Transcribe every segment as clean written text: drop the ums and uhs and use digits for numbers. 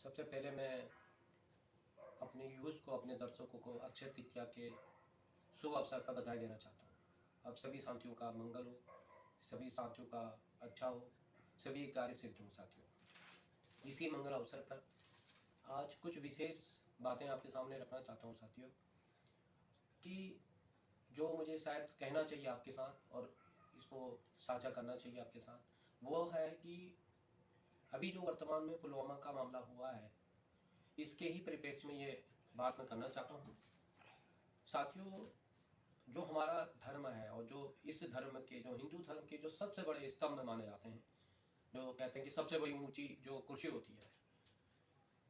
सबसे पहले मैं अपने यूथ को, अपने दर्शकों को अक्षय तृतीया के शुभ अवसर पर बधाई देना चाहता हूँ। अब सभी साथियों का मंगल हो, सभी साथियों का अच्छा हो, सभी कार्य सिद्ध हो साथियों। इसी मंगल अवसर पर आज कुछ विशेष बातें आपके सामने रखना चाहता हूँ साथियों, कि जो मुझे शायद कहना चाहिए आपके साथ और इसको साझा करना चाहिए आपके साथ, वो है कि अभी जो वर्तमान में पुलवामा का मामला हुआ है, इसके ही परिप्रेक्ष्य में ये बात मैं करना चाहता हूँ साथियों। जो हमारा धर्म है और जो इस धर्म के, जो हिंदू धर्म के जो सबसे बड़े स्तंभ माने जाते हैं, जो कहते हैं कि सबसे बड़ी ऊंची जो कुर्सी होती है,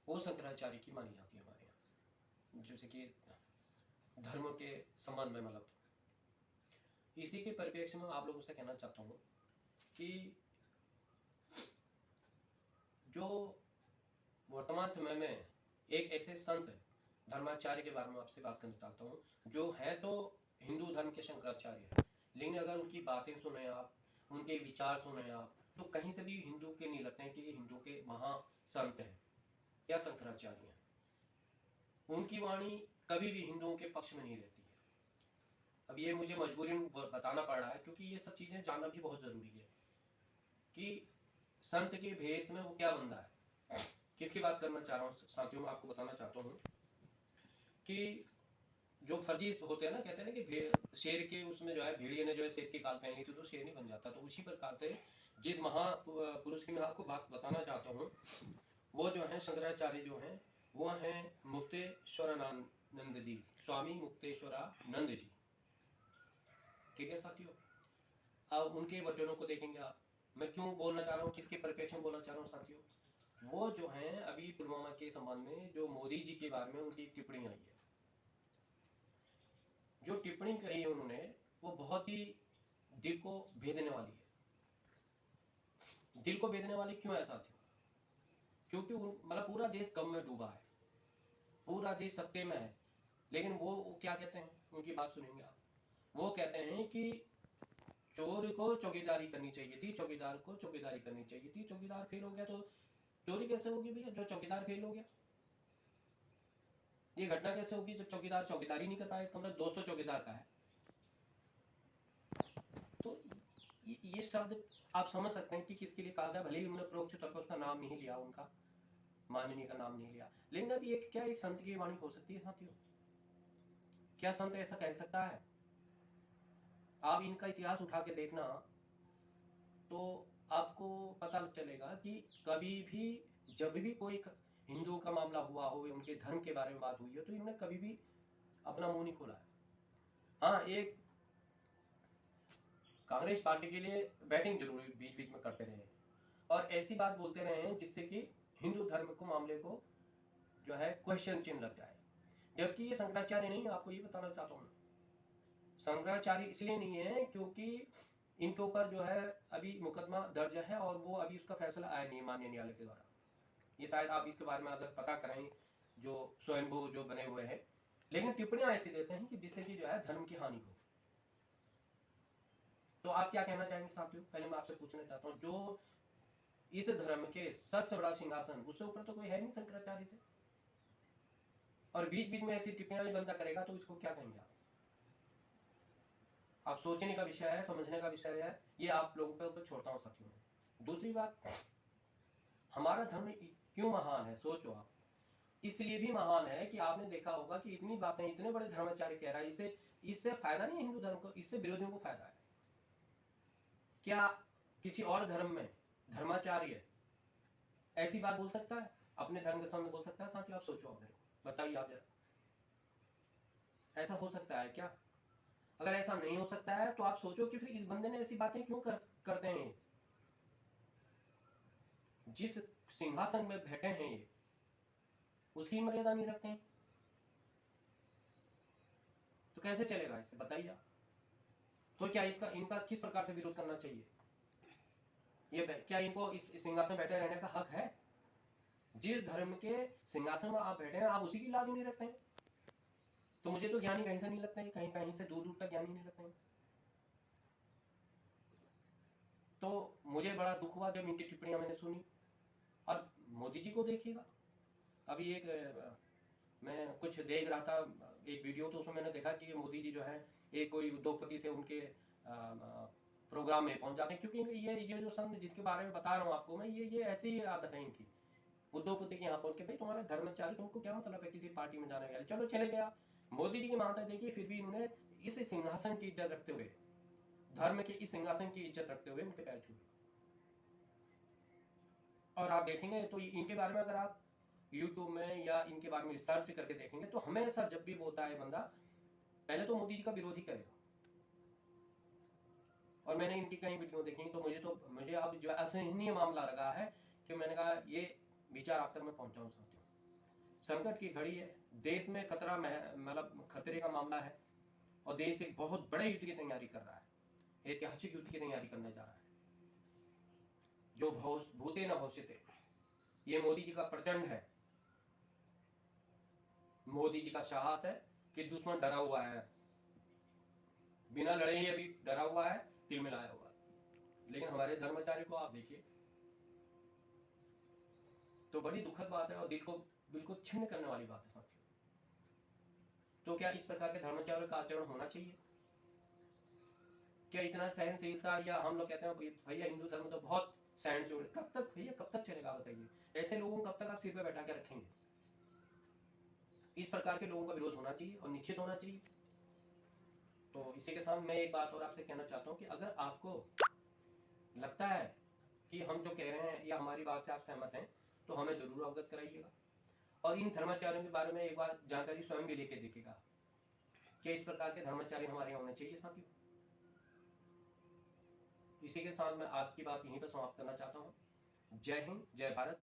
वो शंकराचार्य की मानी जाती है हमारे यहाँ, जैसे कि धर्म के संबंध में। मतलब इसी के परिप्रेक्ष्य में आप लोगों से कहना चाहता हूँ कि जो वर्तमान समय में एक ऐसे संत धर्माचार्य के बारे में आपसे बात करना चाहता हूँ, जो है तो हिंदू धर्म के शंकराचार्य, लेकिन अगर उनकी बातें सुने आप, उनके विचार सुने आप, तो कहीं से भी हिंदू के नहीं लगते हैं कि ये हिंदू के महासंत हैं या शंकराचार्य हैं। उनकी वाणी कभी भी हिंदुओं के पक्ष में नहीं रहती है। अब ये मुझे मजबूरी बताना पड़ रहा है, क्योंकि ये सब चीज़ें जानना भी बहुत ज़रूरी है कि संत के भेष में वो क्या बंदा है। किसकी बात करना चाह रहा हूँ साथियों, मैं आपको बताना चाहता हूँ कि जो फर्जी होते हैं ना, कहते हैं ना कि शेर के उसमें जो है, भेड़िए ने जो है शेर की काल पहन ली थी तो शेर नहीं बन जाता। तो उसी प्रकार से जिस महापुरुष की मैं आपको बात बताना चाहता हूँ, वो जो है शंकराचार्य जो हैं, वो हैं मुक्तेश्वरानंद जी, स्वामी मुक्तेश्वरानंद जी। ठीक है साथियों, अब उनके वचनों को देखेंगे आप। मैं क्यों बोलना चाह रहा हूँ, किसके परिप्रेक्ष्य में बोलना चाह रहा हूँ साथियों, वो जो हैं अभी पुलवामा के संबंध में जो मोदी जी के बारे में उनकी टिप्पणी आई है, जो टिप्पणी करी है उन्होंने, वो बहुत ही दिल को भेदने वाली है। दिल को भेदने वाली क्यों है साथियों? क्योंकि मतलब पूरा देश गम में डूबा है, पूरा देश सत्ते में है, लेकिन वो क्या कहते हैं, उनकी बात सुनेंगे आप। वो कहते हैं कि चोर को चौकीदारी करनी चाहिए थी, चौकीदार को चौकीदारी करनी चाहिए थी, चौकीदार फेल हो गया तो चोरी कैसे होगी भैया, जो चौकीदार फेल हो गया? ये घटना कैसे होगी जब चौकीदार चौकीदारी नहीं कर पाया? इसका मतलब दोस्त तो चौकीदार का है। तो ये शब्द आप समझ सकते हैं कि किसके लिए कहा गया। भले ही उन्होंने प्रोक्ष तौर पर उसका नाम नहीं लिया, उनका माननीय का नाम नहीं लिया, लेकिन अब ये क्या एक संत की वाणी हो सकती है साथियों? क्या संत ऐसा कह सकता है? आप इनका इतिहास उठा के देखना तो आपको पता चलेगा कि कभी भी, जब भी कोई हिंदू का मामला हुआ हो, उनके धर्म के बारे में बात हुई हो, तो इन्होंने कभी भी अपना मुंह नहीं खोला है। हाँ, एक कांग्रेस पार्टी के लिए बैटिंग जरूर बीच बीच में करते रहे और ऐसी बात बोलते रहे हैं जिससे कि हिंदू धर्म को, मामले को जो है क्वेश्चन चिन्ह लग जाए। जबकि ये शंकराचार्य नहीं, आपको ये बताना चाहता हूँ। शंकराचार्य इसलिए नहीं है क्योंकि इनके ऊपर जो है अभी मुकदमा दर्ज है और वो अभी उसका फैसला आया नहीं माननीय न्यायालय के द्वारा। ये शायद आप इसके बारे में अगर पता करें, जो स्वयंभू जो बने हुए हैं, लेकिन टिप्पणियां ऐसी देते हैं कि जिससे कि जो है धर्म की हानि हो। तो आप क्या कहना चाहेंगे साथियों? पहले मैं आपसे पूछना चाहता हूँ, जो इस धर्म के सबसे बड़ा सिंहासन, उससे ऊपर तो कोई है नहीं शंकराचार्य से, और बीच बीच में ऐसी टिप्पणियां बंदा करेगा तो इसको क्या कहेंगे आप सोचने का विषय है, समझने का विषय है, ये आप लोगों पे ऊपर छोड़ता हूँ साथियों। दूसरी बात, हमारा धर्म क्यों महान है सोचो आप। इसलिए भी महान है कि आपने देखा होगा कि इतनी बातें इतने बड़े धर्माचार्य कह रहा है, इससे फायदा नहीं है हिंदू धर्म को, इससे विरोधियों को फायदा है। क्या किसी और धर्म में धर्माचार्य ऐसी बात बोल सकता है? अपने धर्म के सामने बोल सकता है साथियों? आप सोचो, आप बताइए, आप जरा, ऐसा हो सकता है क्या? अगर ऐसा नहीं हो सकता है तो आप सोचो कि फिर इस बंदे ने ऐसी बातें क्यों करते हैं। जिस सिंहासन में बैठे हैं ये, उसकी मर्यादा नहीं रखते हैं, तो कैसे चलेगा? इससे बताइए आप। तो क्या इसका, इनका किस प्रकार से विरोध करना चाहिए? ये क्या इनको इस सिंहासन में बैठे रहने का हक है? जिस धर्म के सिंहासन में आप बैठे हैं, आप उसी की लाज नहीं रखते हैं। तो मुझे तो ज्ञानी कहीं से नहीं लगता है, कहीं कहीं से दूर दूर तक ज्ञानी नहीं लगते हैं। तो मुझे बड़ा दुख हुआ जब इनकी टिप्पणियां मैंने सुनी। और मोदी जी को देखिएगा, अभी एक मैं कुछ देख रहा था एक वीडियो, तो उसमें मैंने देखा कि मोदी जी जो है एक कोई उद्योगपति थे, उनके प्रोग्राम में पहुंच जाते हैं, क्योंकि ये जो संघ जिसके बारे में बता रहा हूँ आपको मैं, ये ऐसी ही आदत है इनकी। उद्योगपति के यहाँ पहुंच के, भाई तुम्हारा धर्मचारी, तुमको क्या मतलब है किसी पार्टी में जाने का, चलो चले गया। मोदी जी की मानता देखिए, फिर भी इन्होंने इस सिंहासन की इज्जत रखते हुए, धर्म के इस सिंहासन की इज्जत रखते हुए उनके पैर छू। और आप देखेंगे तो इनके बारे में अगर आप यूट्यूब में या इनके बारे में सर्च करके देखेंगे तो हमेशा जब भी बोलता है बंदा, पहले तो मोदी जी का विरोध ही करेगा। और मैंने इनकी कई वीडियो देखी, तो मुझे अब जो असहनीय मामला लगा है कि मैंने कहा ये विचार आप तक मैं पहुंचाऊं साथियों। संकट की घड़ी है, देश में खतरा, मतलब खतरे का मामला है, और देश एक बहुत बड़े युद्ध की तैयारी कर रहा है, ऐतिहासिक युद्ध की तैयारी करने जा रहा है, जो भूते न भविष्यते। ये मोदी जी का प्रचंड है, मोदी जी का साहस है कि दुश्मन डरा हुआ है, बिना लड़े ही अभी डरा हुआ है, तिल मिलाया हुआ है। लेकिन हमारे धर्माचार्य को आप देखिए, तो बड़ी दुखद बात है और दिल को बिल्कुल छिन्न करने वाली बात है साथियों। तो क्या इस प्रकार के धर्माचार्य का आचरण होना चाहिए? क्या इतना सहनशीलता, या हम लोग कहते हैं भैया हिंदू धर्म तो बहुत सहनशील, कब तक भैया, कब तक चलेगा बताइए? ऐसे लोगों को कब तक आप सिर पे बैठा के रखेंगे? इस प्रकार के लोगों का विरोध होना चाहिए और निश्चित होना चाहिए। तो इसी के साथ मैं एक बात और आपसे कहना चाहता हूँ कि अगर आपको लगता है कि हम जो कह रहे हैं या हमारी बात से आप सहमत हैं, तो हमें जरूर अवगत कराइएगा, और इन धर्माचार्यों के बारे में एक बार जानकारी स्वयं भी लेके देखिएगा कि इस प्रकार के धर्माचार्य हमारे यहाँ होने चाहिए साथियों। इसी के साथ मैं आज की बात यहीं पर समाप्त करना चाहता हूँ। जय हिंद, जय भारत।